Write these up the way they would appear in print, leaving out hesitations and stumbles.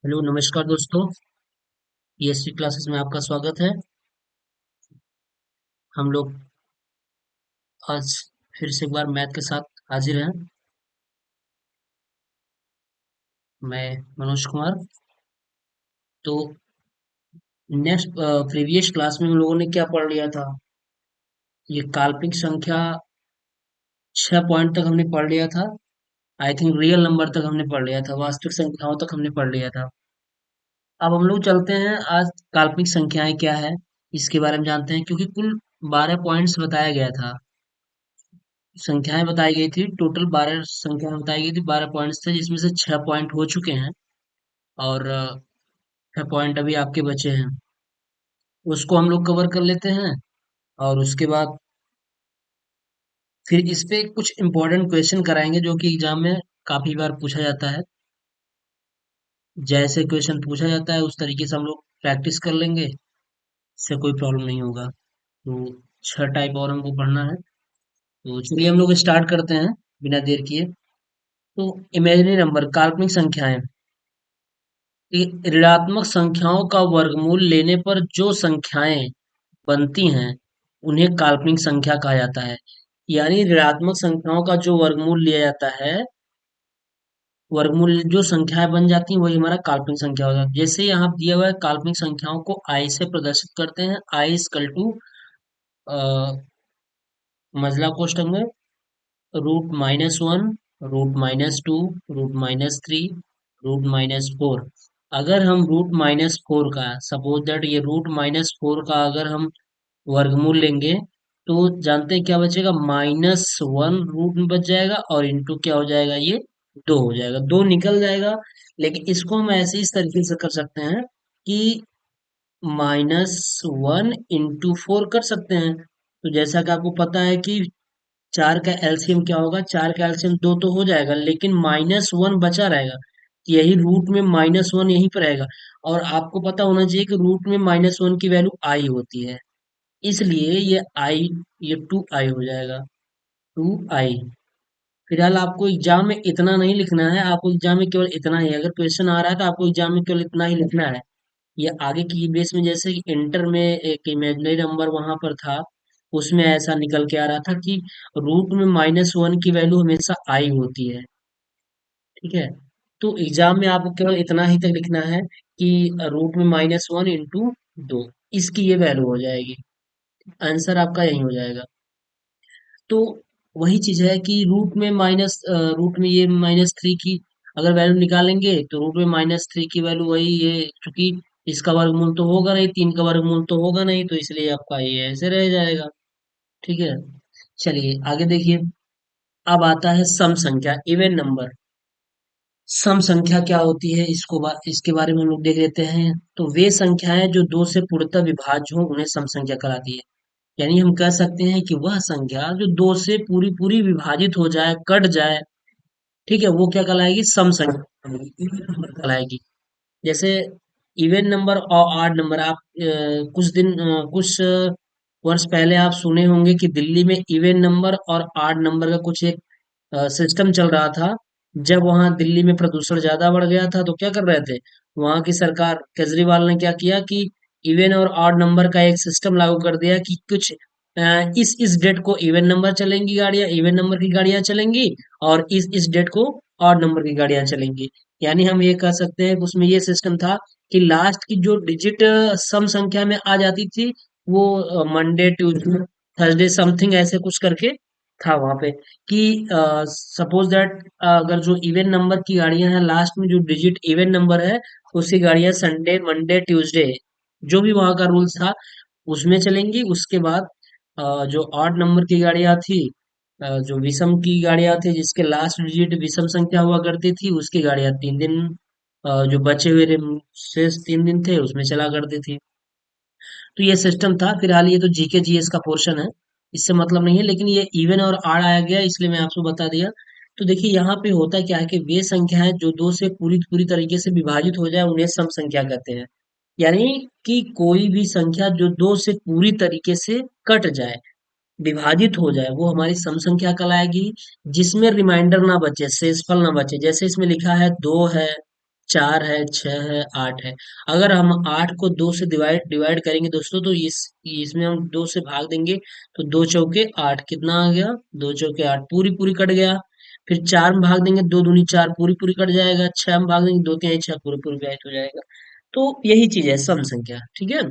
Hello नमस्कार दोस्तों। ESC classes में आपका स्वागत है। हम लोग आज फिर से एक बार मैथ के साथ हाजिर हैं। मैं मनोज कुमार। तो नेक्स्ट प्रीवियस क्लास में हम लोगों ने क्या पढ़ लिया था? ये काल्पनिक संख्या 6 पॉइंट तक हमने पढ़ लिया था। आई थिंक रियल नंबर तक हमने पढ़ लिया था, वास्तविक संख्याओं तक हमने पढ़ लिया था। अब हम लोग चलते हैं आज काल्पनिक संख्याएं क्या है इसके बारे में जानते हैं, क्योंकि कुल 12 पॉइंट्स बताया गया था। संख्याएं बताई गई थी, टोटल 12 संख्याएं बताई गई थी, 12 पॉइंट्स थे जिसमें से 6 पॉइंट हो चुके हैं और 6 पॉइंट अभी आपके बचे हैं। उसको हम लोग कवर कर लेते हैं और उसके बाद फिर इस पे कुछ इंपॉर्टेंट क्वेश्चन कराएंगे जो कि एग्जाम में काफी बार पूछा जाता है। जैसे क्वेश्चन पूछा जाता है उस तरीके से हम लोग प्रैक्टिस कर लेंगे, इससे कोई प्रॉब्लम नहीं होगा। तो 6 टाइप और हमको पढ़ना है। तो चलिए हम लोग स्टार्ट करते हैं बिना देर किए। तो इमेजिनरी नंबर, काल्पनिक संख्याएं। ऋणात्मक संख्याओं का वर्गमूल लेने पर जो संख्याएं बनती हैं उन्हें काल्पनिक संख्या कहा जाता है। यानी ऋणात्मक संख्याओं का जो वर्गमूल लिया जाता है, वर्गमूल जो संख्याएं बन जाती हैं वही हमारा काल्पनिक संख्या होता है। जैसे यहाँ दिया हुआ है, काल्पनिक संख्याओं को आई से प्रदर्शित करते हैं। आई इजकल टू मजला कोष्ठक में √-1, √-2, √-3, √-4। अगर हम √-4 का, सपोज दैट ये √-4 का अगर हम वर्गमूल लेंगे तो जानते हैं क्या बचेगा? -1 रूट में बच जाएगा और इंटू क्या हो जाएगा? ये 2 हो जाएगा, 2 निकल जाएगा। लेकिन इसको हम ऐसे इस तरीके से कर सकते हैं कि -1 इंटू 4 कर सकते हैं। तो जैसा कि आपको पता है कि 4 का एलसीएम क्या होगा? 4 का एलसीएम 2 तो हो जाएगा, लेकिन -1 बचा रहेगा। यही रूट में -1 यहीं पर रहेगा। और आपको पता होना चाहिए कि रूट में -1 की वैल्यू आई होती है, इसलिए ये 2i हो जाएगा। 2i। फिलहाल आपको एग्जाम में इतना नहीं लिखना है, आपको एग्जाम में केवल इतना ही, अगर क्वेश्चन आ रहा है तो आपको एग्जाम में केवल इतना ही लिखना है। ये आगे की बेस में, जैसे कि इंटर में एक इमेजिनरी नंबर वहां पर था, उसमें ऐसा निकल के आ रहा था कि रूट में -1 की वैल्यू हमेशा आई होती है। ठीक है। तो एग्जाम में आपको केवल इतना ही तक लिखना है कि रूट में -1 इंटू 2, इसकी ये वैल्यू हो जाएगी। आंसर आपका यही हो जाएगा। तो वही चीज है कि रूट में ये -3 की अगर वैल्यू निकालेंगे तो रूट में -3 की वैल्यू वही है, क्योंकि इसका वर्गमूल तो होगा नहीं, 3 का वर्गमूल तो होगा नहीं, तो इसलिए आपका ये ऐसे रह जाएगा। ठीक है। चलिए आगे देखिए। अब आता है सम संख्या, इवन नंबर। सम संख्या क्या होती है, इसके बारे में हम लोग देख लेते हैं। तो वे संख्याएं जो दो से पूर्णतः विभाज्य हो उन्हें सम संख्या कहलाती है। यानी हम कह सकते हैं कि वह संख्या जो दो से पूरी पूरी विभाजित हो जाए, कट जाए, ठीक है, वो क्या कहलाएगी? सम संख्या कहलाएगी। जैसे इवन नंबर और ऑड नंबर, आप कुछ वर्ष पहले आप सुने होंगे कि दिल्ली में इवन नंबर और ऑड नंबर का कुछ एक सिस्टम चल रहा था। जब वहां दिल्ली में प्रदूषण ज्यादा बढ़ गया था तो क्या कर रहे थे, वहां की सरकार केजरीवाल ने क्या किया कि इवन और ऑड नंबर का एक सिस्टम लागू कर दिया कि कुछ इस डेट को इवन नंबर चलेंगी गाड़ियां, इवन नंबर की गाड़ियां चलेंगी, और इस डेट को ऑड नंबर की गाड़ियां चलेंगी। यानी हम ये कह सकते हैं कि उसमें ये सिस्टम था कि लास्ट की जो डिजिट सम संख्या में आ जाती थी, वो मंडे, ट्यूसडे, थर्सडे समथिंग ऐसे कुछ करके था वहां पे, कि सपोज दैट अगर जो इवन नंबर की गाड़ियां हैं, लास्ट में जो डिजिट इवन नंबर है उसकी गाड़ियां संडे, मंडे, ट्यूसडे, जो भी वहां का रूल्स था उसमें चलेंगी। उसके बाद जो ऑड नंबर की गाड़ियां थी, जो विषम की गाड़ियां थी जिसके लास्ट डिजिट विषम संख्या हुआ करती थी, उसकी गाड़ियां 3 दिन, जो बचे हुए शेष 3 दिन थे उसमें चला करती थी। तो ये सिस्टम था। फिलहाल ये तो जीके जीएस का पोर्शन है, इससे मतलब नहीं है, लेकिन ये इवन और आड़ आया गया इसलिए मैं आपको बता दिया। तो देखिए यहाँ पे होता क्या है कि वे संख्याएं जो दो से पूरी पूरी तरीके से विभाजित हो जाए उन्हें सम संख्या कहते हैं। यानी कि कोई भी संख्या जो दो से पूरी तरीके से कट जाए, विभाजित हो जाए, वो हमारी सम संख्या कहलाएगी। जिसमें रिमाइंडर ना बचे, शेषफल ना बचे। जैसे इसमें लिखा है 2 है, 4 है, 6 है, 8 है। अगर हम 8 को 2 से डिवाइड डिवाइड करेंगे दोस्तों, तो इस इसमें हम 2 से भाग देंगे, तो 2 चौके 8 कितना आ गया? 2 चौके 8 पूरी पूरी कट गया। फिर 4 में भाग देंगे, 2 दूनी 4 पूरी पूरी कट जाएगा। 6 में भाग देंगे, 2 तिहाई 6 पूरी पूरी व्यक्त हो जाएगा। तो यही चीज है सम संख्या, ठीक है।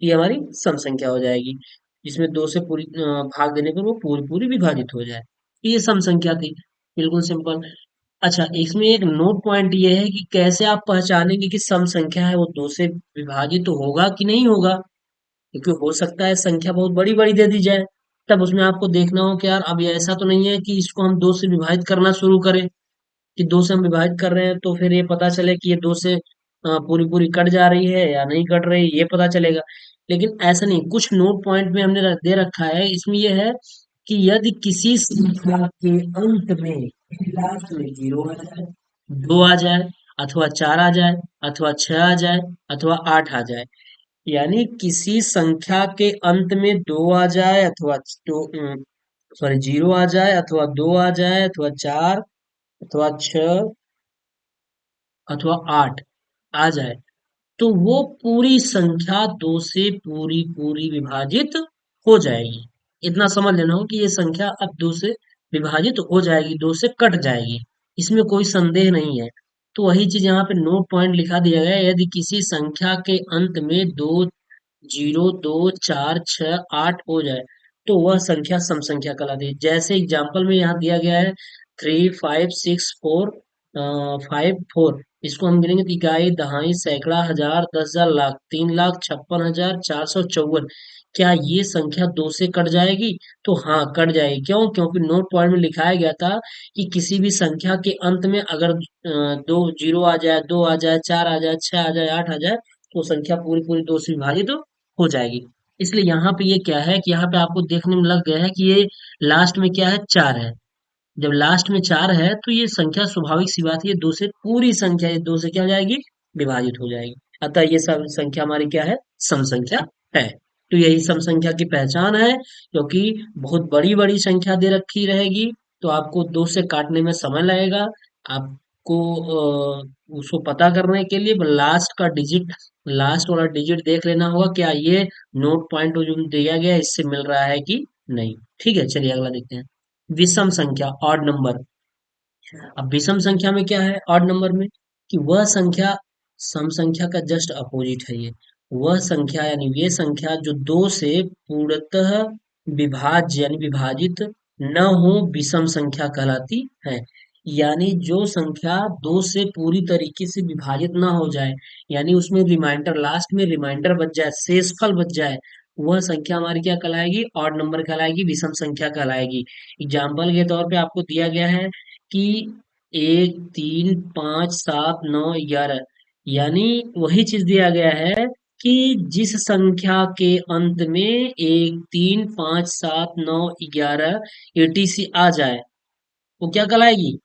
ये हमारी सम संख्या हो जाएगी, जिसमें 2 से पूरी भाग देने पर वो पूरी पूरी विभाजित हो जाए। ये सम संख्या थी, बिल्कुल सिंपल। अच्छा, इसमें एक नोट पॉइंट ये है कि कैसे आप पहचानेंगे कि सम संख्या है वो 2 से विभाजित तो होगा कि नहीं होगा, क्योंकि हो सकता है संख्या बहुत बड़ी बड़ी दे दी जाए। तब उसमें आपको देखना हो कि यार अब ये ऐसा तो नहीं है कि इसको हम 2 से विभाजित करना शुरू करें, कि 2 से हम विभाजित कर रहे हैं तो फिर ये पता चले कि ये 2 से पूरी पूरी कट जा रही है या नहीं कट रही, ये पता चलेगा। लेकिन ऐसा नहीं, कुछ नोट पॉइंट में हमने दे रखा है, इसमें ये है कि यदि किसी संख्या के अंत में लास्ट में 0 आ जाए, 2 आ जाए, अथवा 4 आ जाए, अथवा 6 आ जाए, अथवा 8 आ जाए, यानी किसी संख्या के अंत में 2 आ जाए, अथवा दो सॉरी 0 आ जाए, अथवा 2 आ जाए, अथवा 4, अथवा 6, अथवा 8 आ जाए, तो वो पूरी संख्या 2 से पूरी पूरी विभाजित हो जाएगी। इतना समझ लेना हो कि ये संख्या अब 2 से विभाजित हो जाएगी, 2 से कट जाएगी, इसमें कोई संदेह नहीं है। तो वही चीज यहाँ पे नोट पॉइंट लिखा दिया गया है, यदि किसी संख्या के अंत में 2 0 2 4 6 8 हो जाए, तो वह संख्या सम संख्या कहलाती है। जैसे एग्जाम्पल में यहाँ दिया गया है 3 5 6 4 5 4, इसको हम गिनेंगे तो इकाई दहाई सैकड़ा हजार 10,000 लाख 3,56,454। क्या ये संख्या 2 से कट जाएगी? तो हाँ, कट जाएगी। क्यों? क्योंकि नोट पॉइंट में लिखाया गया था कि किसी भी संख्या के अंत में अगर 2 0 आ जाए, 2 आ जाए, 4 आ जाए, 6 आ जाए, 8 आ जाए, तो संख्या पूरी पूरी 2 से विभाजित हो जाएगी। इसलिए यहाँ पे ये क्या है कि यहाँ पे आपको देखने में लग गया है कि ये लास्ट में क्या है? 4 है। जब लास्ट में 4 है तो ये संख्या स्वाभाविक सी बात है, ये 2 से पूरी संख्या ये 2 से क्या हो जाएगी? विभाजित हो जाएगी। अतः ये सब संख्या हमारी क्या है? सम संख्या है। तो यही सम संख्या की पहचान है, क्योंकि बहुत बड़ी बड़ी संख्या दे रखी रहेगी, तो आपको 2 से काटने में समय लगेगा। आपको उसको पता करने के लिए लास्ट का डिजिट, लास्ट वाला डिजिट देख लेना होगा, क्या ये नोट पॉइंट जो दिया गया है इससे मिल रहा है कि नहीं। ठीक है, चलिए अगला देखते हैं। विषम संख्या, ऑड नंबर। अब विषम संख्या में क्या है? ऑड नंबर में कि वह संख्या, सम संख्या का जस्ट अपोजिट है ये। वह संख्या यानी ये संख्या जो 2 से पूर्णतः विभाज्य यानी विभाजित न हो, विषम संख्या कहलाती है। यानी जो संख्या 2 से पूरी तरीके से विभाजित ना हो जाए, यानी उसमें रिमाइंडर, लास्ट में रिमाइंडर बच जाए, शेषफल बच जाए, वह संख्या हमारी क्या कहलाएगी? ऑड नंबर कहलाएगी, विषम संख्या कहलाएगी। एग्जाम्पल के तौर पे आपको दिया गया है कि 1 3 5 7 9 11, यानी वही चीज दिया गया है कि जिस संख्या के अंत में 1 3 5 7 9 11 etc आ जाए, वो क्या कहलाएगी?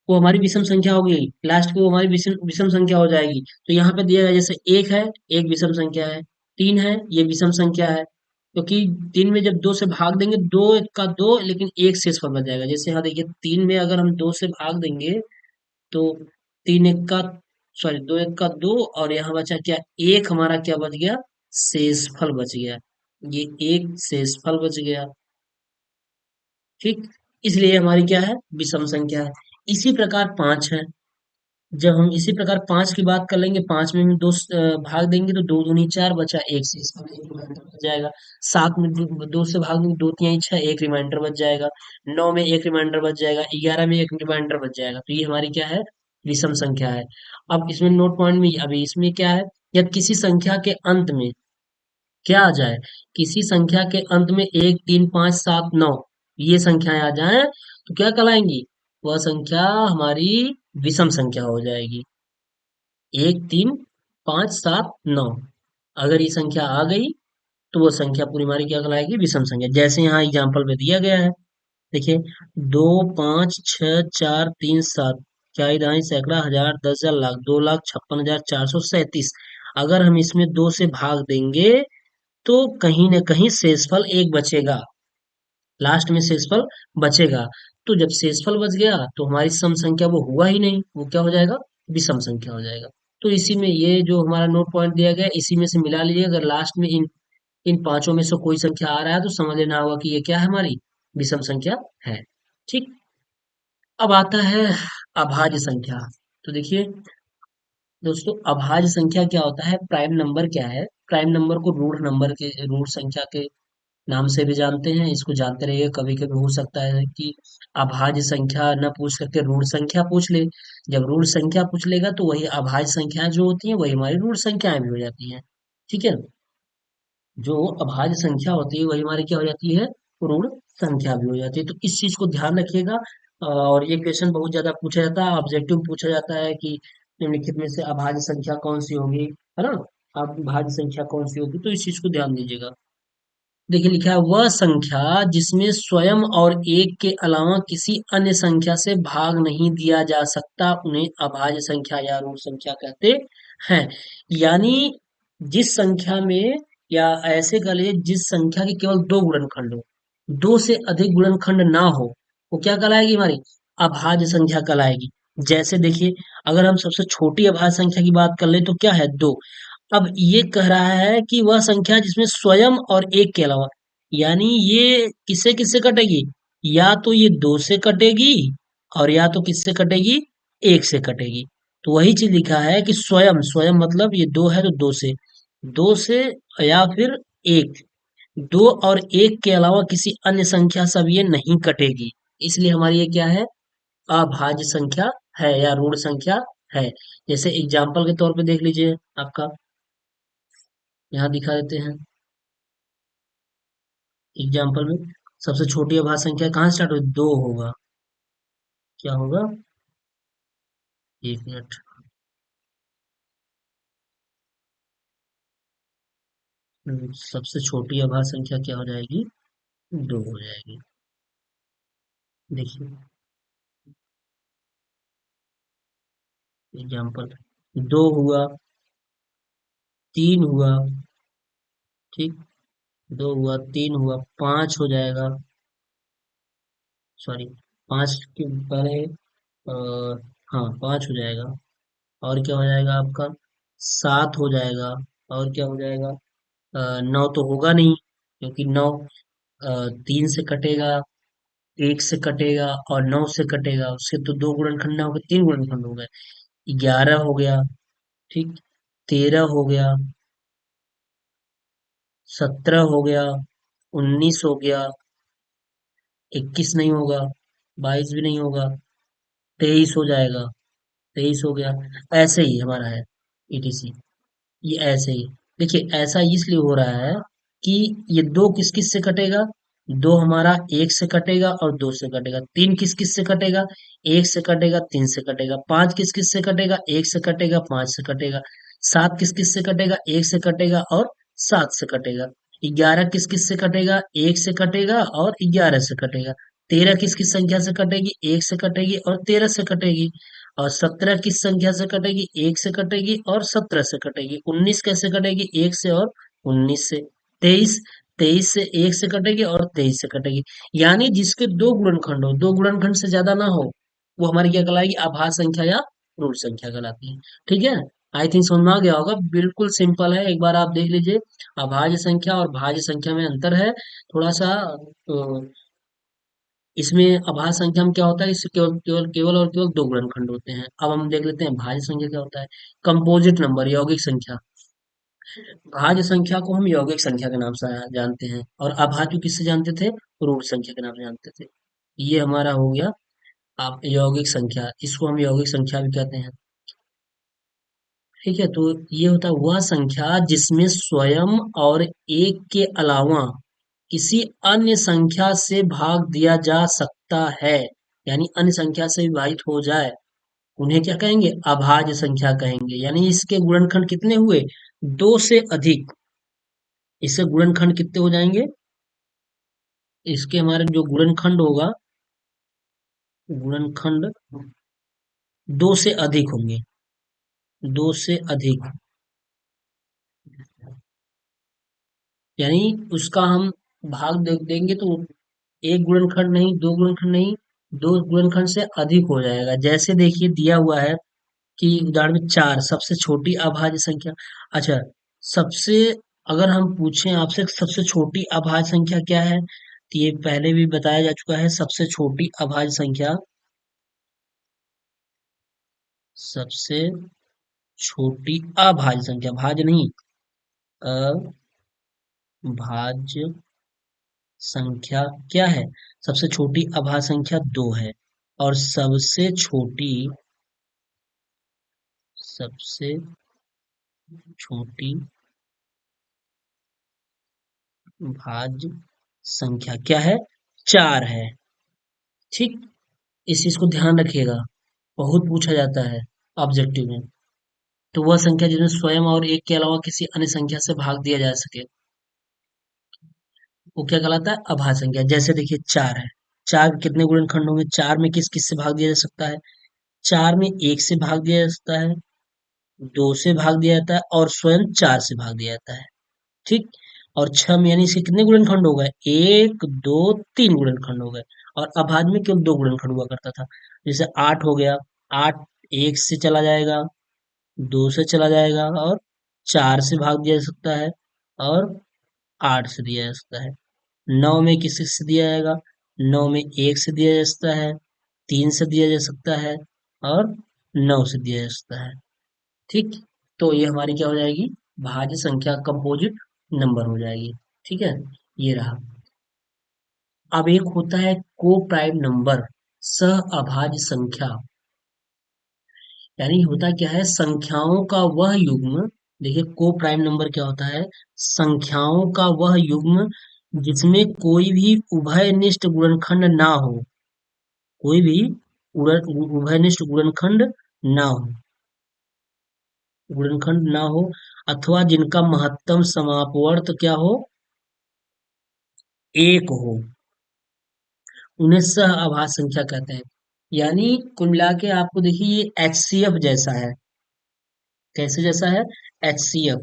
वो हमारी विषम संख्या हो गई, लास्ट को हमारी विषम विषम संख्या हो जाएगी। तो यहाँ पे दिया गया जैसे 1 है, एक विषम संख्या है, 3 है, ये विषम संख्या है, क्योंकि 3 में जब 2 से भाग देंगे, 2 1 का 2, लेकिन एक शेषफल बच जाएगा। जैसे यहाँ देखिए 3 में अगर हम 2 से भाग देंगे, तो 3 1 का, सॉरी 2 1 का 2, और यहाँ बचा क्या? एक हमारा क्या बच गया? शेषफल बच गया। ये एक शेषफल बच गया, ठीक। इसलिए हमारी क्या है? विषम संख्या है। इसी प्रकार 5 है। जब हम इसी प्रकार 5 की बात कर लेंगे, 5 में हम 2 भाग देंगे, तो 2 दूनी 4 बचा, एक से इसमें एक रिमाइंडर बच जाएगा। 7 में 2 से भाग देंगे, 2 तिहाई 6, एक रिमाइंडर बच जाएगा। 9 में एक रिमाइंडर बच जाएगा। 11 में एक रिमाइंडर बच जाएगा। तो ये हमारी क्या है? विषम संख्या है। अब इसमें नोट पॉइंट में अभी इसमें क्या है? जब किसी संख्या के अंत में क्या आ जाए? किसी संख्या के अंत में 1 3 5 7 9 ये संख्याएं आ जाएं, तो क्या कहलाएंगी? वह संख्या हमारी विषम संख्या हो जाएगी। 1 3 5 7 9, अगर ये संख्या आ गई, तो वो संख्या पूरी हमारी क्या कहलाएगी? विषम संख्या। जैसे यहाँ एग्जाम्पल में दिया गया है, देखिए 2 5 6 4 3 7, क्या दाई सैकड़ा हजार 10,000 लाख 2,56,437। अगर हम इसमें 2 से भाग देंगे, तो कहीं ना कहीं शेषफल एक बचेगा, लास्ट में शेषफल बचेगा। तो जब शेषफल बच गया, तो हमारी सम संख्या वो हुआ ही नहीं, वो क्या हो जाएगा? विषम संख्या हो जाएगा। तो इसी में ये जो हमारा नोट पॉइंट दिया गया है, इसी में से मिला लीजिए। अगर लास्ट में इन इन पांचों में से कोई संख्या आ रहा है तो समझ लेना होगा कि ये क्या है, हमारी विषम संख्या है। ठीक। अब आता है अभाज्य संख्या। तो देखिए दोस्तों, अभाज्य संख्या क्या होता है, प्राइम नंबर क्या है। प्राइम नंबर को रूट नंबर के, रूट संख्या के नाम से भी जानते हैं। इसको जानते रहिए, कभी कभी हो सकता है कि अभाज्य संख्या न पूछ करके रूट संख्या पूछ ले। जब रूट संख्या पूछ लेगा तो वही अभाज्य संख्याएं जो होती हैं वही हमारी रूट संख्याएं भी हो जाती हैं। ठीक है। जो अभाज्य संख्या होती है वही हमारी क्या हो जाती है, ऋण संख्या भी हो जाती है। तो इस चीज को ध्यान रखिएगा। और ये क्वेश्चन बहुत ज्यादा पूछा जाता है, ऑब्जेक्टिव पूछा जाता है कि निम्नलिखित में से अभाज्य संख्या कौन सी होगी, है ना। अब भाज्य संख्या कौन सी होगी, तो इस चीज को ध्यान दीजिएगा। देखिए लिखा है, वह संख्या जिसमें स्वयं और एक के अलावा किसी अन्य संख्या से भाग नहीं दिया जा सकता उन्हें अभाज्य संख्या या ऋण संख्या कहते हैं। यानी जिस संख्या में, या ऐसे कह लीजिए जिस संख्या के केवल दो गुणनखंड हो, दो से अधिक गुणनखंड ना हो, वो क्या कहलाएगी, हमारी अभाज्य संख्या कहलाएगी। जैसे देखिए, अगर हम सबसे छोटी अभाज्य संख्या की बात कर ले तो क्या है, दो। अब ये कह रहा है कि वह संख्या जिसमें स्वयं और एक के अलावा, यानी ये किससे किससे कटेगी, या तो ये दो से कटेगी और या तो किससे कटेगी, एक से कटेगी। तो वही चीज लिखा है कि स्वयं, स्वयं मतलब ये दो है तो दो से, दो से, या फिर एक, दो और एक के अलावा किसी अन्य संख्या से अब ये नहीं कटेगी। इसलिए हमारी ये क्या है, अभाज्य संख्या है या ऋण संख्या है। जैसे एग्जाम्पल के तौर पे देख लीजिए, आपका यहाँ दिखा देते हैं एग्जाम्पल में। सबसे छोटी अभाज्य संख्या कहाँ स्टार्ट हो, दो होगा, क्या होगा, एक मिनट। सबसे छोटी अभाज्य संख्या क्या हो जाएगी, दो हो जाएगी। देखिए एग्जाम्पल, दो हुआ, तीन हुआ, ठीक, दो हुआ, तीन हुआ, पांच हो जाएगा, सॉरी, पांच के पहले, हाँ पांच हो जाएगा। और क्या हो जाएगा आपका, सात हो जाएगा। और क्या हो जाएगा, नौ तो होगा नहीं, क्योंकि नौ तीन से कटेगा, एक से कटेगा और नौ से कटेगा, उसके तो दो गुणनखंड ना हो गए, तीन गुणनखंड हो गए। 11 हो गया, ठीक, 13 हो गया, 17 हो गया, 19 हो गया, 21 नहीं होगा, 22 भी नहीं होगा, 23 हो जाएगा, 23 हो गया। ऐसे ही हमारा है, ईटीसी, ये ऐसे ही। देखिए ऐसा इसलिए हो रहा है कि ये दो किस किस से कटेगा, दो हमारा एक से कटेगा और दो से कटेगा। तीन किस किस से कटेगा, एक से कटेगा, तीन से कटेगा। पांच किस किस से कटेगा, एक से कटेगा, पांच से कटेगा। सात किस किस से कटेगा, एक से कटेगा और सात से कटेगा। 11 किस किस से कटेगा, एक से कटेगा और 11 से कटेगा। 13 किस किस संख्या से कटेगी, एक से कटेगी और 13 से कटेगी। और 17 किस संख्या से कटेगी, एक से कटेगी और 17 से कटेगी। 19 कैसे कटेगी, एक से और 19 से। 23, 23 से एक से कटेगी और 23 से कटेगी। यानी जिसके दो गुणनखंड हो, दो गुणनखंड से ज्यादा ना हो, वो हमारी क्या कहलाएगी, आभाज्य संख्या या ऋण संख्या कहलाती है। ठीक है। आई थिंक समझ में आ गया होगा, बिल्कुल सिंपल है, एक बार आप देख लीजिए। अभाज्य संख्या और भाज्य संख्या में अंतर है थोड़ा सा। इसमें अभाज्य संख्या में क्या होता है, इससे केवल केवल केवल और केवल दो गुणनखंड होते हैं। अब हम देख लेते हैं भाज्य संख्या क्या होता है। कंपोजिट नंबर, यौगिक संख्या। भाज्य संख्या को हम यौगिक संख्या के नाम से जानते हैं, और अभाज्य को किससे जानते थे, ऋण संख्या के नाम से जानते थे। ये हमारा हो गया आप यौगिक संख्या, इसको हम यौगिक संख्या भी कहते हैं। ठीक है। तो ये होता है वह संख्या जिसमें स्वयं और एक के अलावा किसी अन्य संख्या से भाग दिया जा सकता है, यानी अन्य संख्या से विभाजित हो जाए, उन्हें क्या कहेंगे, अभाज्य संख्या कहेंगे। यानी इसके गुणनखंड कितने हुए, दो से अधिक। इसके गुणनखंड कितने हो जाएंगे, इसके हमारे जो गुणनखंड होगा, गुणनखंड दो से अधिक होंगे, दो से अधिक। यानी उसका हम भाग देंगे तो एक गुणनखंड नहीं, दो गुणनखंड नहीं, दो गुणनखंड से अधिक हो जाएगा। जैसे देखिए दिया हुआ है, कि उदाहरण में 4 सबसे छोटी अभाज्य संख्या। अच्छा, सबसे अगर हम पूछें आपसे सबसे छोटी अभाज्य संख्या क्या है, तो ये पहले भी बताया जा चुका है। सबसे छोटी अभाज्य संख्या, सबसे छोटी अभाज्य संख्या, भाज्य नहीं, अभाज्य संख्या क्या है? सबसे छोटी अभाज्य संख्या 2 है। और सबसे छोटी भाज्य संख्या क्या है? 4 है। ठीक, इस चीज को ध्यान रखिएगा, बहुत पूछा जाता है ऑब्जेक्टिव में। तो वह संख्या जिसमें स्वयं और एक के अलावा किसी अन्य संख्या से भाग दिया जा सके, वो क्या कहलाता है? अभाज्य संख्या। जैसे देखिए 4 है, 4 के कितने गुणनखंड होंगे? 4 में किस किस से भाग दिया जा सकता है? 4 में 1 से भाग दिया जा सकता है, 2 से भाग दिया जाता है और स्वयं 4 से भाग दिया जाता है। ठीक, और 6 में यानी इसके कितने गुणनखंड हो गए? 1 2 3 गुणनखंड हो गए। और अभाज्य में केवल 2 गुणनखंड हुआ करता था। जैसे 8 हो गया, 8 1 से चला जाएगा, 2 से चला जाएगा और 4 से भाग दिया जा सकता है और 8 से दिया जा सकता है। 9 में किस से दिया जाएगा? 9 में 1 से दिया जा सकता है, 3 से दिया जा सकता है और 9 से दिया जा सकता है। ठीक, तो ये हमारी क्या हो जाएगी? भाज्य संख्या, कंपोजिट नंबर हो जाएगी। ठीक है, ये रहा। अब एक होता है को प्राइम नंबर, सह अभाज्य संख्या। यानी होता क्या है? संख्याओं का वह युग्म, देखिए को प्राइम नंबर क्या होता है? संख्याओं का वह युग्म जिसमें कोई भी उभयनिष्ठ गुणनखंड ना हो, कोई भी उभयनिष्ठ गुणनखंड ना हो, अथवा जिनका महत्तम समापवर्त क्या हो? एक हो, उन्हें सह आभास संख्या कहते हैं। यानी कुल मिला के आपको देखिए ये एचसीएफ जैसा है। कैसे जैसा है? एचसीएफ,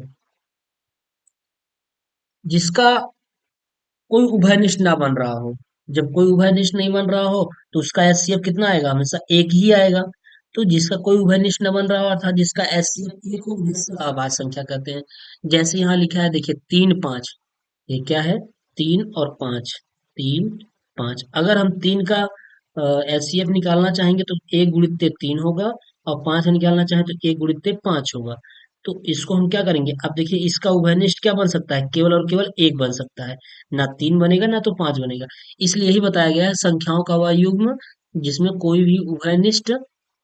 जिसका कोई उभयनिष्ठ ना बन रहा हो। जब कोई उभयनिष्ठ नहीं बन रहा हो तो उसका एचसीएफ कितना आएगा? हमेशा एक ही आएगा। तो जिसका कोई उभयनिष्ठ न बन रहा हो अर्थात जिसका एचसीएफ एक हो, उसे आभास संख्या कहते हैं। जैसे यहाँ लिखा है देखिए 3 5, ये क्या है? 3 और 5, 3 5। अगर हम 3 का एचसीएफ निकालना चाहेंगे तो 1 × 3 होगा, और 5 निकालना चाहें तो 1 × 5 होगा। तो इसको हम क्या करेंगे? अब देखिए इसका उभयनिष्ठ क्या बन सकता है? केवल और केवल एक बन सकता है। ना 3 बनेगा ना तो 5 बनेगा। इसलिए यही बताया गया है, संख्याओं का वह युग्म जिसमें कोई भी उभयनिष्ठ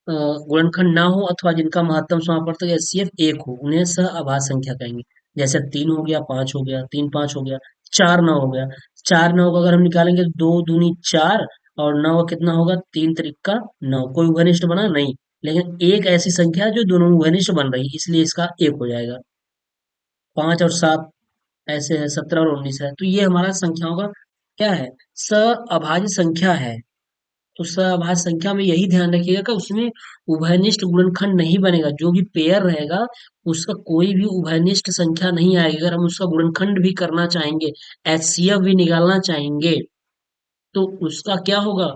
गुणनखंड ना हो अथवा जिनका महत्तम समापवर्तक एचसीएफ एक हो, उन्हें सह आभास संख्या कहेंगे। जैसे 3 हो गया, 5 हो गया, 3 5 हो गया, 4 9 हो गया। 4 9 को अगर हम निकालेंगे तो 2 दूनी 4, और 9 कितना होगा? 3 3 9। कोई उभयनिष्ठ बना नहीं, लेकिन एक ऐसी संख्या है जो दोनों में घनिष्ठ बन रही, इसलिए इसका एक हो जाएगा। 5 और 7 ऐसे है, 17 और 19 है। तो ये हमारा संख्याओं का क्या है? अभाज्य संख्या है। तो अभाज्य संख्या में यही ध्यान रखिएगा कि उसमें उभयनिष्ठ गुणनखंड नहीं बनेगा। जो भी पेयर रहेगा उसका कोई भी उभयनिष्ठ संख्या नहीं आएगी। अगर हम उसका गुणनखंड भी करना चाहेंगे, एचसीएफ भी निकालना चाहेंगे, तो उसका क्या होगा?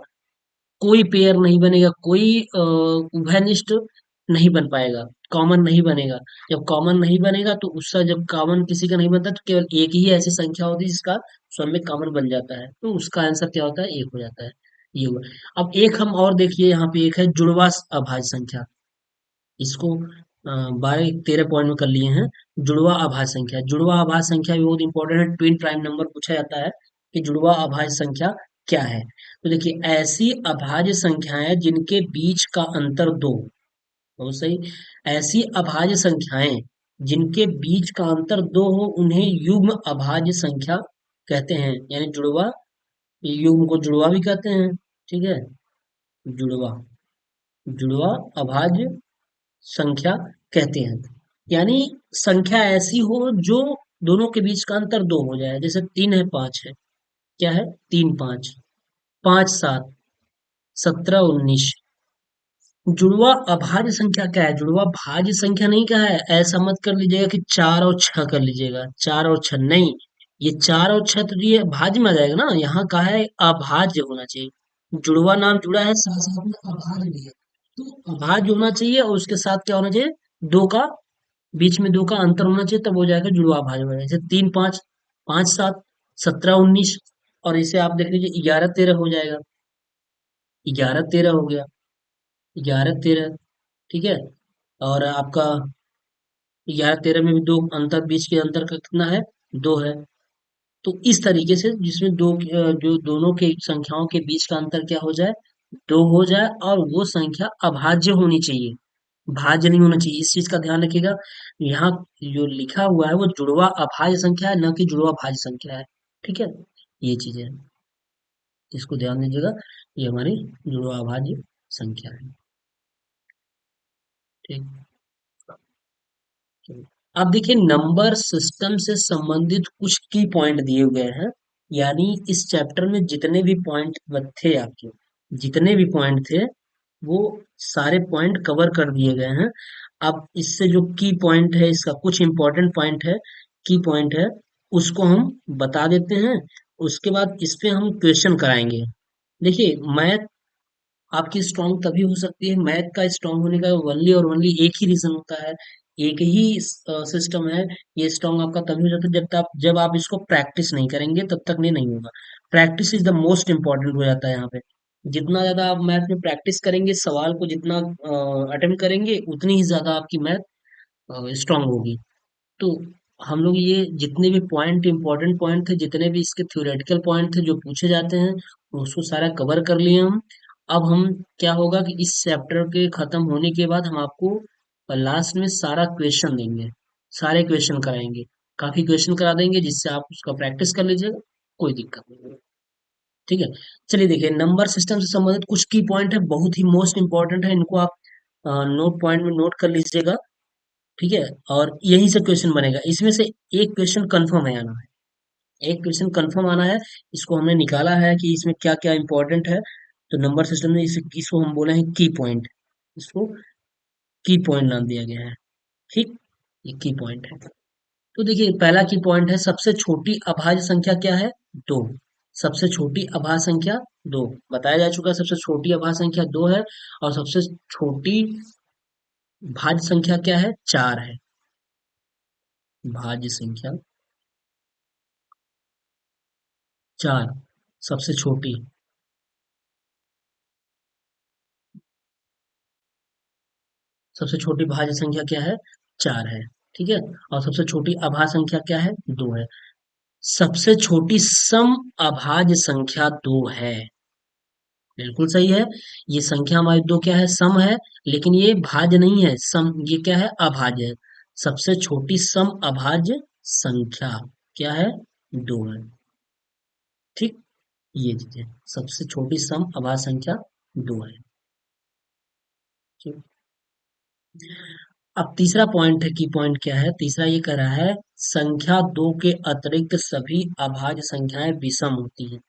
कोई पेयर नहीं बनेगा, कोई उभयनिष्ठ नहीं बन पाएगा, कॉमन नहीं बनेगा। जब कॉमन नहीं बनेगा तो उसका, जब कॉमन किसी का नहीं बनता तो केवल एक ही ऐसी संख्या होती है जिसका स्वयं में कॉमन बन जाता है, तो उसका आंसर क्या होता है? एक हो जाता है। ये हुआ। अब एक हम और देखिए, यहाँ पे एक है जुड़वा अभाज्य संख्या। इसको 12 13 पॉइंट में कर लिए हैं। जुड़वा अभाज्य संख्या, जुड़वा अभाज्य संख्या भी बहुत इंपॉर्टेंट है। ट्विन प्राइम नंबर पूछा जाता है कि जुड़वा अभाज्य संख्या क्या है। तो देखिए ऐसी अभाज्य संख्याएं जिनके बीच का अंतर 2, बहुत सही, ऐसी अभाज्य संख्याएं जिनके बीच का अंतर 2 हो उन्हें युग्म अभाज्य संख्या कहते हैं। यानी जुड़वा, युग्म को जुड़वा भी कहते हैं। ठीक है, जुड़वा, जुड़वा अभाज्य संख्या कहते हैं। यानी संख्या ऐसी हो जो दोनों के बीच का अंतर 2 हो जाए। जैसे 3 है 5 है, क्या है? 3 5, 5 7, 17 19। जुड़वा अभाज्य संख्या क्या है? जुड़वा भाज्य संख्या नहीं कहा है। ऐसा मत कर लीजिएगा कि 4 और 6 कर लीजिएगा, 4 और 6 नहीं। ये 4 और 6 तो ये भाज्य में आ जाएगा ना, यहाँ कहा है अभाज्य होना चाहिए। जुड़वा नाम जुड़ा है, साथ साथ में अभाज्य भी है। तो अभाज्य होना चाहिए और उसके साथ क्या होना चाहिए, दो का, बीच में दो का अंतर होना चाहिए, तब हो जाएगा जुड़वा अभाज्य हो जाएगा। जैसे 3 5, 5 7, 17 19, और इसे आप देख लीजिए 11 13 हो जाएगा, 11 13 हो गया, 11 13, ठीक है। और आपका 11 13 में भी दो अंतर, बीच के अंतर का कितना है, दो है। तो इस तरीके से जिसमें जो दोनों के संख्याओं के बीच का अंतर क्या हो जाए, दो हो जाए, और वो संख्या अभाज्य होनी चाहिए, भाज्य नहीं होना चाहिए। इस चीज का ध्यान रखिएगा। यहाँ जो लिखा हुआ है वो जुड़वा अभाज्य संख्या है, न कि जुड़वा भाज्य संख्या है। ठीक है, ये चीजें हैं, इसको ध्यान दीजिएगा। ये हमारी जुड़वा अभाज्य संख्या है। ठीक, चलिए। अब देखिए, नंबर सिस्टम से संबंधित कुछ की पॉइंट दिए गए हैं। यानी इस चैप्टर में जितने भी पॉइंट थे आपके, जितने भी पॉइंट थे, वो सारे पॉइंट कवर कर दिए गए हैं। अब इससे जो की पॉइंट है, इसका कुछ इंपॉर्टेंट पॉइंट है, की पॉइंट है, उसको हम बता देते हैं। उसके बाद इस पे हम क्वेश्चन कराएंगे। देखिए, मैथ आपकी स्ट्रांग तभी हो सकती है, मैथ का स्ट्रांग होने का ओनली और ओनली एक ही रीजन होता है, एक ही सिस्टम है। ये स्ट्रांग आपका तभी हो जाता है जब आप इसको प्रैक्टिस नहीं करेंगे, तब तक नहीं होगा। Practice is the most important हो जाता है यहाँ पे। जितना ज्यादा आप मैथ में प्रैक्टिस करेंगे, सवाल को जितना अटेम्प्ट करेंगे, उतनी ही ज्यादा आपकी मैथ स्ट्रांग होगी। तो हम लोग ये जितने भी पॉइंट, इंपॉर्टेंट पॉइंट थे, जितने भी इसके थ्योरेटिकल पॉइंट थे जो पूछे जाते हैं, उसको सारा कवर कर लिए हम। अब हम, क्या होगा कि इस चैप्टर के खत्म होने के बाद हम आपको लास्ट में सारा क्वेश्चन देंगे, सारे क्वेश्चन कराएंगे, काफी क्वेश्चन करा देंगे, जिससे आप उसका प्रैक्टिस कर लीजिएगा, कोई दिक्कत नहीं है। ठीक है, चलिए देखिए, नंबर सिस्टम से संबंधित कुछ की पॉइंट है, बहुत ही मोस्ट इंपॉर्टेंट है, इनको आप नोट पॉइंट में नोट कर लीजिएगा। ठीक है, और यहीं से क्वेश्चन बनेगा, इसमें से एक क्वेश्चन कंफर्म है आना है, एक क्वेश्चन कंफर्म आना है। इसको हमने निकाला है कि इसमें क्या क्या इंपॉर्टेंट है। तो नंबर सिस्टम में इसको हम बोले हैं की पॉइंट, इसको की पॉइंट नाम दिया गया है। ठीक, ये की पॉइंट है। तो देखिए, पहला की पॉइंट है, सबसे छोटी अभाज्य संख्या क्या है, दो। सबसे छोटी अभाज्य संख्या दो, बताया जा चुका है, सबसे छोटी अभाज्य संख्या दो है। और सबसे छोटी भाज्य संख्या क्या है, चार है। भाज्य संख्या चार, सबसे छोटी, सबसे छोटी भाज्य संख्या क्या है, चार है। ठीक है, और सबसे छोटी अभाज्य संख्या क्या है, दो है। सबसे छोटी सम अभाज्य संख्या दो है, बिल्कुल सही है। ये संख्या हमारी दो क्या है, सम है, लेकिन ये भाज्य नहीं है, सम, ये क्या है, अभाज्य है। सबसे छोटी सम अभाज्य संख्या क्या है, दो है। ठीक, ये चीजें, सबसे छोटी सम अभाज्य संख्या दो है। ठीक, अब तीसरा पॉइंट है, की पॉइंट क्या है, तीसरा ये कह रहा है, संख्या दो के अतिरिक्त सभी अभाज्य संख्याएं विषम होती हैं।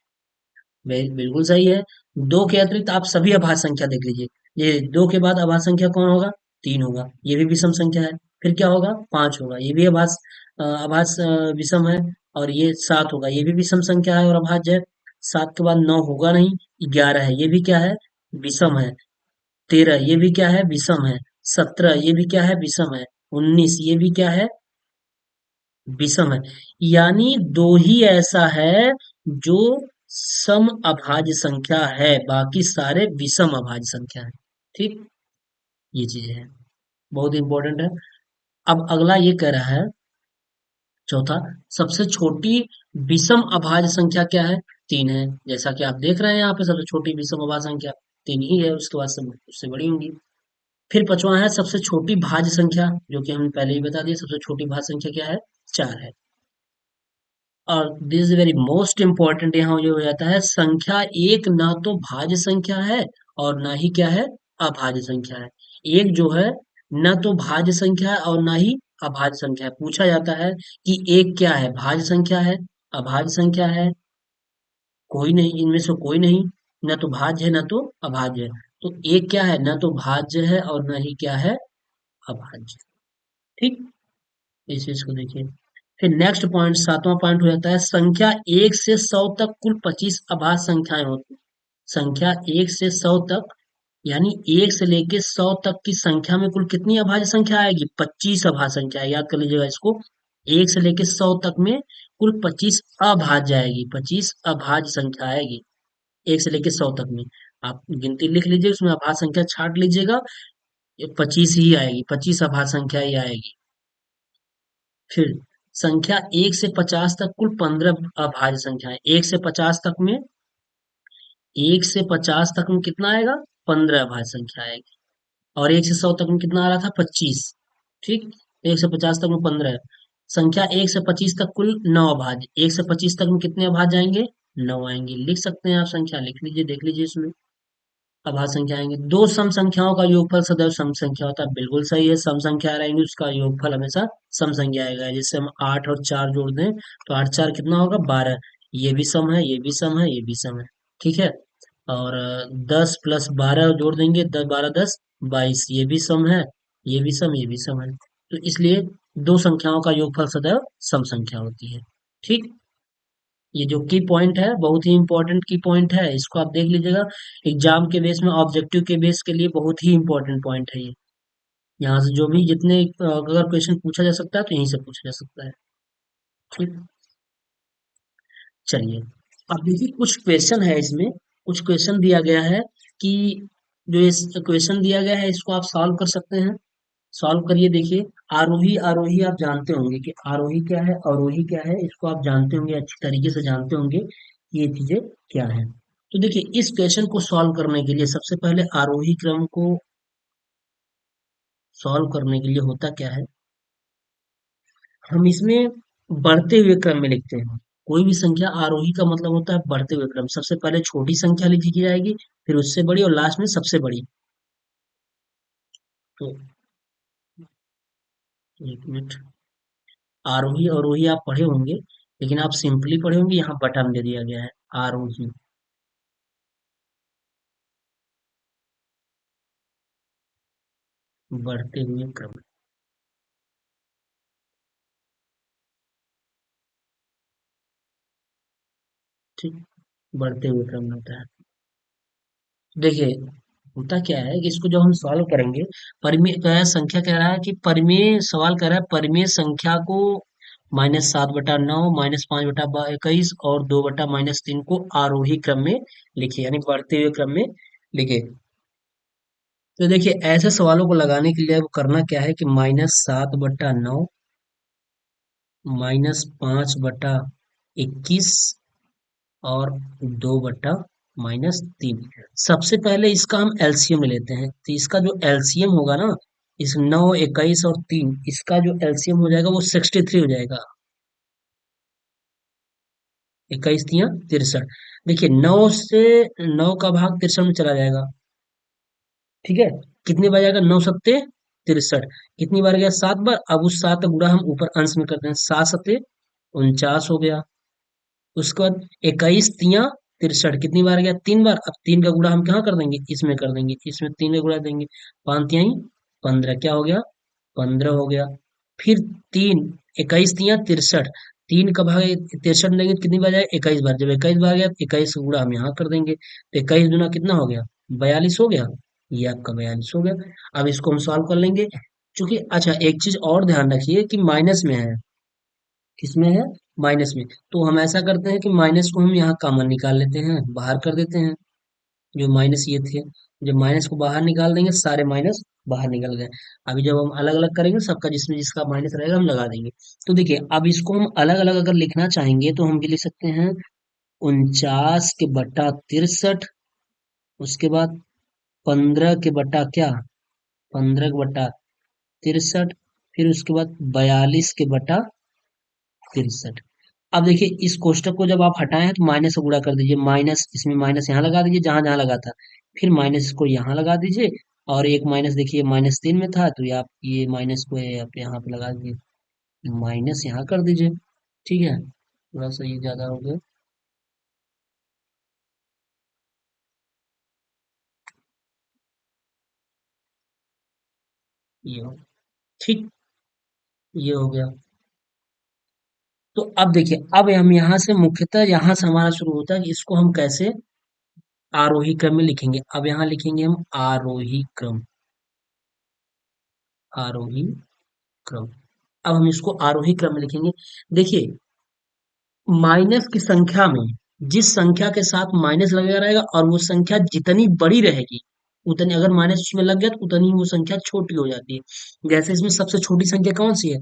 बिल्कुल सही है। दो के अतिरिक्त आप सभी अभाज्य संख्या देख लीजिए। ये दो के बाद अभाज्य संख्या कौन होगा, तीन होगा, ये भी विषम संख्या है। फिर क्या होगा, पांच होगा, ये भी अभाज्य विषम है। और ये सात होगा, ये भी विषम संख्या है और अभाज्य है। सात के बाद नौ होगा नहीं, 11 है, ये भी क्या है, विषम है। 13 ये भी क्या है, विषम है। 17 ये भी क्या है, विषम है। 19 ये भी क्या है, विषम है। यानी दो ही ऐसा है जो सम अभाज्य संख्या है, बाकी सारे विषम अभाज्य संख्या है। ठीक, ये चीजें हैं, बहुत इंपॉर्टेंट है। अब अगला ये कह रहा है, चौथा, सबसे छोटी विषम अभाज्य संख्या क्या है, तीन है। जैसा कि आप देख रहे हैं यहाँ पे, सबसे छोटी विषम अभाज्य संख्या तीन ही है, उसके बाद सब उससे बड़ी होंगी। फिर पांचवा है, सबसे छोटी भाज्य संख्या, जो कि हमने पहले ही बता दिया, सबसे छोटी भाज्य संख्या क्या है, चार है। और this is very most important, यहाँ ये हो जाता है, संख्या एक ना तो भाज्य संख्या है और ना ही क्या है, अभाज्य संख्या है। एक जो है, न तो भाज्य संख्या है और ना ही अभाज्य संख्या है। पूछा जाता है कि एक क्या है, भाज्य संख्या है, अभाज्य संख्या है, कोई नहीं, इनमें से कोई नहीं, न तो भाज्य है न तो अभाज्य है। तो एक क्या है, न तो भाज्य है और न ही क्या है, अभाज्य। ठीक, इस चीज को देखिए। फिर नेक्स्ट पॉइंट, सातवां पॉइंट हो जाता है, संख्या एक से 100 तक कुल 25 अभाज्य संख्याएं होती हैं। संख्या एक से 100 तक यानी 1 से लेके 100 तक की संख्या में कुल कितनी अभाज्य संख्या आएगी? 25 अभाज्य संख्या है। याद कर लीजिएगा इसको। 1 से लेके 100 तक में कुल 25 अभाज्य आएगी, 25 अभाज्य संख्या आएगी 1 से लेके 100 तक में। आप गिनती लिख लीजिए, उसमें अभाज्य संख्या छाट लीजिएगा, ये 25 ही आएगी, 25 अभाज्य संख्या ही आएगी। फिर संख्या 1 से 50 तक कुल 15 अभाज्य संख्या है। 1 से 50 तक में, 1 से 50 तक में कितना आएगा? 15 अभाज्य संख्या आएगी। और 1 से 100 तक में कितना आ रहा था? 25। ठीक। 1 से 50 तक में 15। संख्या 1 से 25 तक कुल 9 अभाज्य। 1 से 25 तक में कितने अभाज्य आएंगे? 9 आएंगे। लिख सकते हैं आप, संख्या लिख लीजिए, देख लीजिए इसमें अभाज्य संख्या आएंगे। दो सम संख्याओं का योगफल सदैव सम संख्या होता है। बिल्कुल सही है, सम संख्या रहेंगी उसका योगफल हमेशा सम संख्या आएगा। जैसे हम 8 और 4 जोड़ दें तो 8 4 कितना होगा? 12। ये भी सम है, ये भी सम है, ये भी सम है। ठीक है। और 10 + 12 जोड़ देंगे, 10 12 10 22, ये भी सम है, ये भी सम, ये भी सम है। तो इसलिए दो संख्याओं का योगफल सदैव सम संख्या होती है। ठीक। ये जो की पॉइंट है, बहुत ही इंपॉर्टेंट की पॉइंट है, इसको आप देख लीजिएगा। एग्जाम के बेस में, ऑब्जेक्टिव के बेस के लिए बहुत ही इंपॉर्टेंट पॉइंट है ये। यहाँ से जो भी जितने अगर क्वेश्चन पूछा जा सकता है तो यहीं से पूछा जा सकता है। ठीक। चलिए, अब देखिए कुछ क्वेश्चन है इसमें, कुछ क्वेश्चन दिया गया है कि जो इस क्वेश्चन दिया गया है इसको आप सॉल्व कर सकते हैं। सॉल्व करिए, देखिए। आरोही आरोही आप जानते होंगे कि आरोही क्या है, अवरोही क्या है, इसको आप जानते होंगे, अच्छी तरीके से जानते होंगे कि ये चीजें क्या है। तो देखिए, इस क्वेश्चन को सॉल्व करने के लिए सबसे पहले आरोही क्रम को सॉल्व करने के लिए होता क्या है, हम इसमें बढ़ते हुए क्रम में लिखते हैं। कोई भी संख्या आरोही का मतलब होता है बढ़ते हुए क्रम। सबसे पहले छोटी संख्या लिखी की जाएगी, फिर उससे बड़ी, और लास्ट में सबसे बड़ी। तो एक मिनट, आरोही अवरोही आप पढ़े होंगे, लेकिन आप सिंपली पढ़े होंगे, यहाँ बटन दे दिया गया है आरोही। बढ़ते हुए क्रम। ठीक। बढ़ते हुए क्रम में होता है। देखिए, होता क्या है कि इसको जब हम सॉल्व करेंगे, परिमेय क्या है, संख्या कह रहा है कि परिमेय, सवाल कह रहा है परिमेय संख्या को -7/9, -5/21 और 2/-3 को आरोही क्रम में लिखिए, यानी बढ़ते हुए क्रम में लिखे। तो देखिए, ऐसे सवालों को लगाने के लिए अब करना क्या है कि -7/9, -5/21 और 2/-3। सबसे पहले इसका हम एलसीएम ले लेते हैं। तो इसका जो एलसीएम होगा ना, इस 9 21 और 3, इसका जो एलसीएम हो जाएगा वो 63 हो जाएगा। 21 3 63। देखिए, 9 से 9 का भाग 63 में चला जाएगा। ठीक है। कितनी बार जाएगा? 9 सत्ते 63। कितनी बार गया? 7 बार। अब उस 7 का गुणा हम ऊपर अंश में करते हैं, 7 सत्ते 49 हो गया। उसके बाद 21 3 63, कितनी बार गया? 3 बार। अब 3 का गुणा हम कहाँ कर देंगे? इसमें कर देंगे, इसमें 3 का गुणा देंगे। 5 3 15, क्या हो गया? 15 हो गया। फिर 3 21 3 63, 3 का भाग 63 में देंगे तो कितनी बार जाएगा? 21 बार। जब 21 बार गया तो 21 का गुणा हम यहाँ कर देंगे, तो 21 दूना कितना हो गया? 42 हो गया। ये आपका 42 हो गया। अब इसको हम सॉल्व कर लेंगे। चूंकि अच्छा, एक चीज और ध्यान रखिए कि माइनस में है। किसमें है? माइनस में। तो हम ऐसा करते हैं कि माइनस को हम यहाँ कॉमन निकाल लेते हैं, बाहर कर देते हैं। जो माइनस ये थे, जब माइनस को बाहर निकाल देंगे, सारे माइनस बाहर निकल गए। अभी जब हम अलग अलग करेंगे, सबका जिसमें जिसका माइनस रहेगा हम लगा देंगे। तो देखिए, अब इसको हम अलग अलग अगर लिखना चाहेंगे तो हम भी लिख सकते हैं 49 के बटा 63। उसके बाद 15 के बटा क्या? 15 के बटा 63। फिर उसके बाद 42 के बटा 63। अब देखिए, इस कोष्टक को जब आप हटाएं तो माइनस से गुणा कर दीजिए, माइनस इसमें माइनस यहाँ लगा दीजिए जहां जहां लगा था। फिर माइनस को यहाँ लगा दीजिए, और एक माइनस देखिए -3 में था, तो ये आप ये माइनस को ये आप यहाँ पे लगा दीजिए, माइनस यहाँ कर दीजिए। ठीक है, थोड़ा सा ये ज्यादा हो गया। ये हो, ठीक, ये हो गया। तो अब देखिए, अब हम यहाँ से मुख्यतः यहाँ से हमारा शुरू होता है कि इसको हम कैसे आरोही क्रम में लिखेंगे। अब यहाँ लिखेंगे हम आरोही क्रम, आरोही क्रम। अब हम इसको आरोही क्रम में लिखेंगे। देखिए, माइनस की संख्या में जिस संख्या के साथ माइनस लगेगा रहेगा और वो संख्या जितनी बड़ी रहेगी, उतनी, अगर माइनस उसमें लग गया तो उतनी वो संख्या छोटी हो जाती है। जैसे इसमें सबसे छोटी संख्या कौन सी है?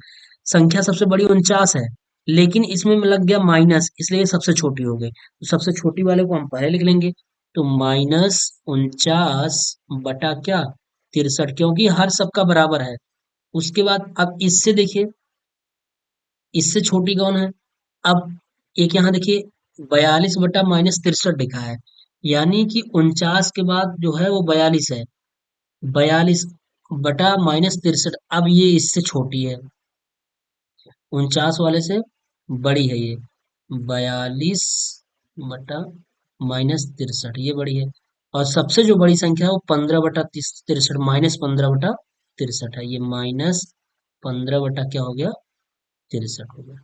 संख्या सबसे बड़ी 49 है, लेकिन इसमें लग गया माइनस, इसलिए ये सबसे छोटी हो गई। तो सबसे छोटी वाले को हम पहले लिख लेंगे। तो -49 बटा क्या, 63, क्योंकि हर सबका बराबर है। उसके बाद अब इससे देखिए, इससे छोटी कौन है? अब एक यहाँ देखिए, 42 बटा -63 लिखा है, यानी कि 49 के बाद जो है वो 42 है। 42 बटा -63, अब ये इससे छोटी है, 49 वाले से बड़ी है ये। 42 बटा -63, ये बड़ी है। और सबसे जो बड़ी संख्या है वो 15 बटा 63, -15 बटा 63 है। ये -15 बटा क्या हो गया, 63 हो गया।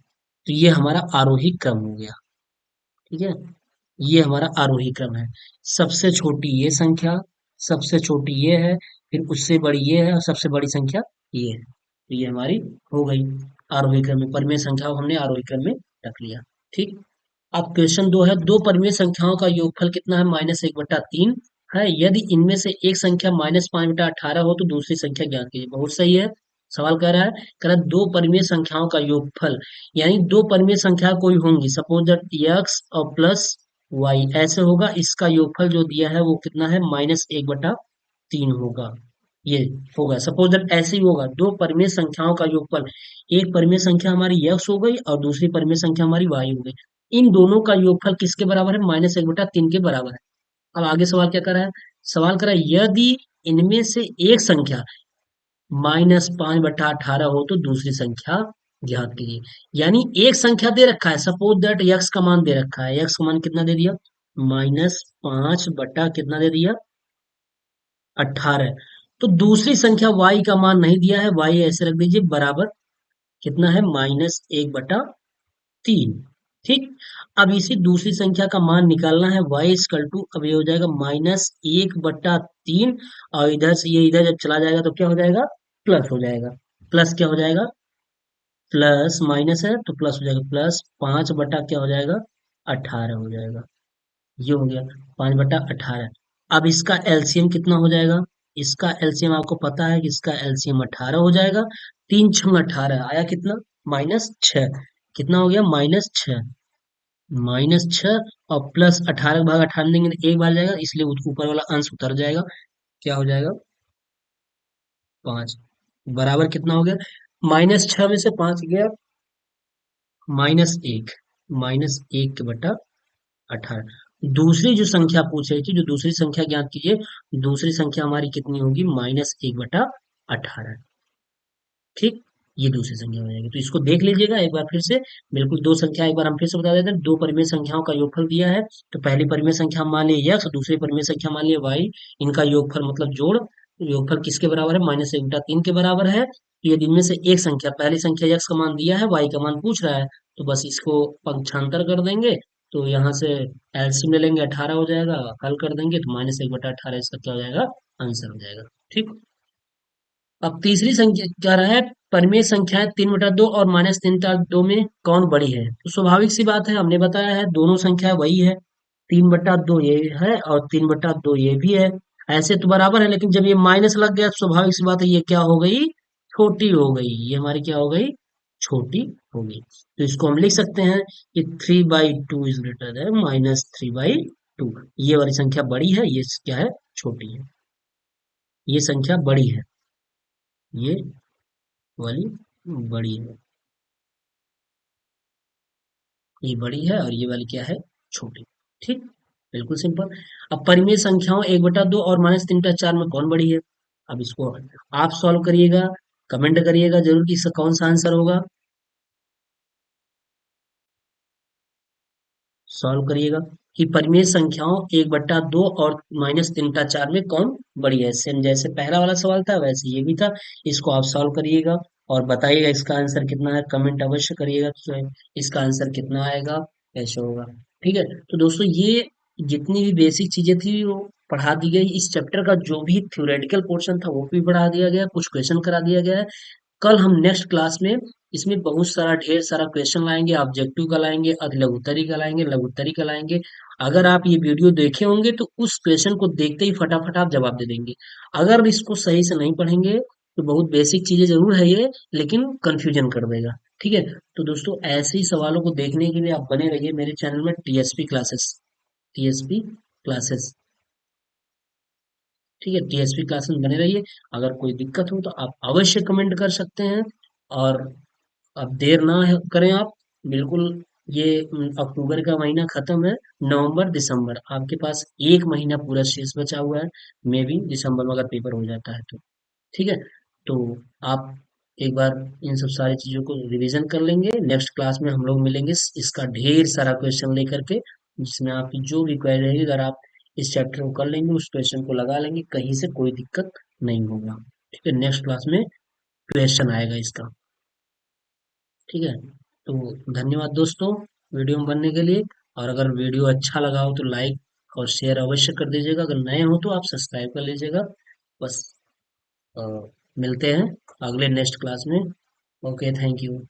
तो ये हमारा आरोही क्रम हो गया। ठीक है, ये हमारा आरोही क्रम है। सबसे छोटी ये संख्या, सबसे छोटी ये है, फिर उससे बड़ी ये है और सबसे बड़ी संख्या ये है। तो ये हमारी हो गई आरोही क्रम में, परिमेय संख्या को हमने आरोही क्रम में रख लिया। ठीक। अब क्वेश्चन 2 है, दो परिमेय संख्याओं का योगफल कितना है? -1/3 है। यदि इनमें से एक संख्या -5/18 हो तो दूसरी संख्या ज्ञात कीजिए। बहुत सही है। सवाल कह रहा है दो परिमेय संख्याओं का योगफल, यानी दो परिमेय संख्या कोई होंगी, सपोज दैट x और प्लस वाई ऐसे होगा, इसका योगफल जो दिया है वो कितना है? -1/3 होगा। ये होगा, सपोज दैट ऐसे ही होगा, दो परिमेय संख्याओं का योगफल, एक परिमेय संख्या हमारी x हो गई और दूसरी परिमेय संख्या हमारी y हो गई। इन दोनों का योगफल किसके बराबर है? -1/3 के बराबर है। अब आगे सवाल क्या कर रहा है? सवाल कर रहा है यदि इनमें से एक संख्या -5/18 हो तो दूसरी संख्या ज्ञात कीजिए। यानी एक संख्या दे रखा है, सपोज दैट यक्स का मान दे रखा है, यक्स का मान कितना दे दिया? -5 बटा कितना दे दिया? 18। तो दूसरी संख्या y का मान नहीं दिया है, y ऐसे रख दीजिए बराबर कितना है? -1/3। ठीक। अब इसी दूसरी संख्या का मान निकालना है, y इक्वल टू, अब ये हो जाएगा -1/3, और इधर से ये इधर जब चला जाएगा तो क्या हो जाएगा? प्लस हो जाएगा। प्लस क्या हो जाएगा? प्लस माइनस है तो प्लस हो जाएगा, +5 बटा क्या हो जाएगा? 18 हो जाएगा। ये हो गया 5/18। अब इसका एलसीएम कितना हो जाएगा? इसका एलसीएम आपको पता है कि इसका एलसीएम 18 हो जाएगा। 3 × 18 आया कितना? -6। कितना हो गया? -6। -6 और +18 भाग 18 देंगे तो एक बार जाएगा, इसलिए ऊपर वाला अंश उतर जाएगा। क्या हो जाएगा? 5 बराबर कितना हो गया? -6 में से 5 गया, -1, -1/18। दूसरी जो संख्या पूछ रही थी, जो दूसरी संख्या ज्ञात कीजिए, दूसरी संख्या हमारी कितनी होगी? -1/18। ठीक। ये दूसरी संख्या हो जाएगी, तो इसको देख लीजिएगा एक बार फिर से। बिल्कुल, दो संख्या एक बार हम फिर से बता देते हैं। दो परिमेय संख्याओं का योगफल दिया है, तो पहली परिमेय संख्या हम मान लिए x, दूसरी परिमेय संख्या मान लिए y। इनका योगफल मतलब जोड़, योगफल किसके बराबर है? -1/3 के बराबर है। तो यदि इनमें से एक संख्या, पहली संख्या x का मान दिया है, y का मान पूछ रहा है, तो बस इसको पंक्षांतर कर देंगे। तो यहाँ से एलसीएम ले लेंगे, 18 हो जाएगा, हल कर देंगे तो -1/18 इसका क्या हो जाएगा? आंसर हो जाएगा। ठीक। अब तीसरी संख्या क्या रहा है? परिमेय संख्याएं 3/2 और -3/2 में कौन बड़ी है? तो स्वाभाविक सी बात है, हमने बताया है दोनों संख्या वही है, 3/2 ये है और 3/2 ये भी है। ऐसे तो बराबर है, लेकिन जब ये माइनस लग गया तो स्वाभाविक सी बात है ये क्या हो गई? छोटी हो गई। ये हमारी क्या हो गई? छोटी हो गई। तो इसको हम लिख सकते हैं कि 3/2 इज ग्रेटर है -3/2। ये वाली संख्या बड़ी है, ये क्या है? छोटी है। ये संख्या बड़ी है, ये वाली बड़ी है। ये बड़ी है और ये वाली क्या है? छोटी। ठीक। बिल्कुल सिंपल। अब परिमेय संख्याओं 1/2 और -3/4 में कौन बड़ी है? अब इसको आप सॉल्व करिएगा, कमेंट करिएगा जरूर कि इसका कौन सा आंसर होगा। सॉल्व करिएगा कि परिमेय संख्याओं 1/2 और -3/4 में कौन बड़ी है। सेम जैसे पहला वाला सवाल था वैसे ये भी था। इसको आप सॉल्व करिएगा और बताइएगा इसका आंसर कितना है, कमेंट अवश्य करिएगा। तो इसका आंसर कितना आएगा, कैसे होगा। ठीक है, तो दोस्तों ये जितनी भी बेसिक चीजें थी वो पढ़ा दी गई। इस चैप्टर का जो भी थ्योरेटिकल पोर्शन था वो भी पढ़ा दिया गया, कुछ क्वेश्चन करा दिया गया है। कल हम नेक्स्ट क्लास में इसमें बहुत सारा ढेर सारा क्वेश्चन लाएंगे, ऑब्जेक्टिव का लाएंगे, लघुत्तरी का लाएंगे, लघुत्तरी का लाएंगे। अगर आप ये वीडियो देखे होंगे तो उस क्वेश्चन को देखते ही फटाफट आप जवाब दे देंगे। अगर इसको सही से नहीं पढ़ेंगे तो बहुत बेसिक चीजें जरूर है ये, लेकिन कंफ्यूजन कर देगा। ठीक है। तो दोस्तों ऐसे ही सवालों को देखने के लिए आप बने रहिए मेरे चैनल में, टीएसपी क्लासेस। TSP classes. ठीक है, टीएसपी क्लासेस में बने रहिए। अगर कोई दिक्कत हो तो आप अवश्य कमेंट कर सकते हैं। और अब देर ना करें आप, बिल्कुल। ये अक्टूबर का महीना खत्म है, नवंबर दिसंबर आपके पास एक महीना पूरा शेष बचा हुआ है। मे भी दिसंबर में अगर पेपर हो जाता है तो। ठीक है। तो आप एक बार इन सब सारी चीजों को रिवीजन कर लेंगे। नेक्स्ट क्लास में हम लोग मिलेंगे इसका ढेर सारा क्वेश्चन लेकर के, जिसमें आपकी जो भी क्वेरी रहेगी अगर आप इस चैप्टर को कर लेंगे, उस क्वेश्चन को लगा लेंगे, कहीं से कोई दिक्कत नहीं होगा। ठीक है, नेक्स्ट क्लास में क्वेश्चन आएगा इसका। ठीक है। तो धन्यवाद दोस्तों वीडियो में बनने के लिए। और अगर वीडियो अच्छा लगा हो तो लाइक और शेयर अवश्य कर दीजिएगा। अगर नए हो तो आप सब्सक्राइब कर लीजिएगा। बस। अ, मिलते हैं अगले नेक्स्ट क्लास में। Okay, thank you.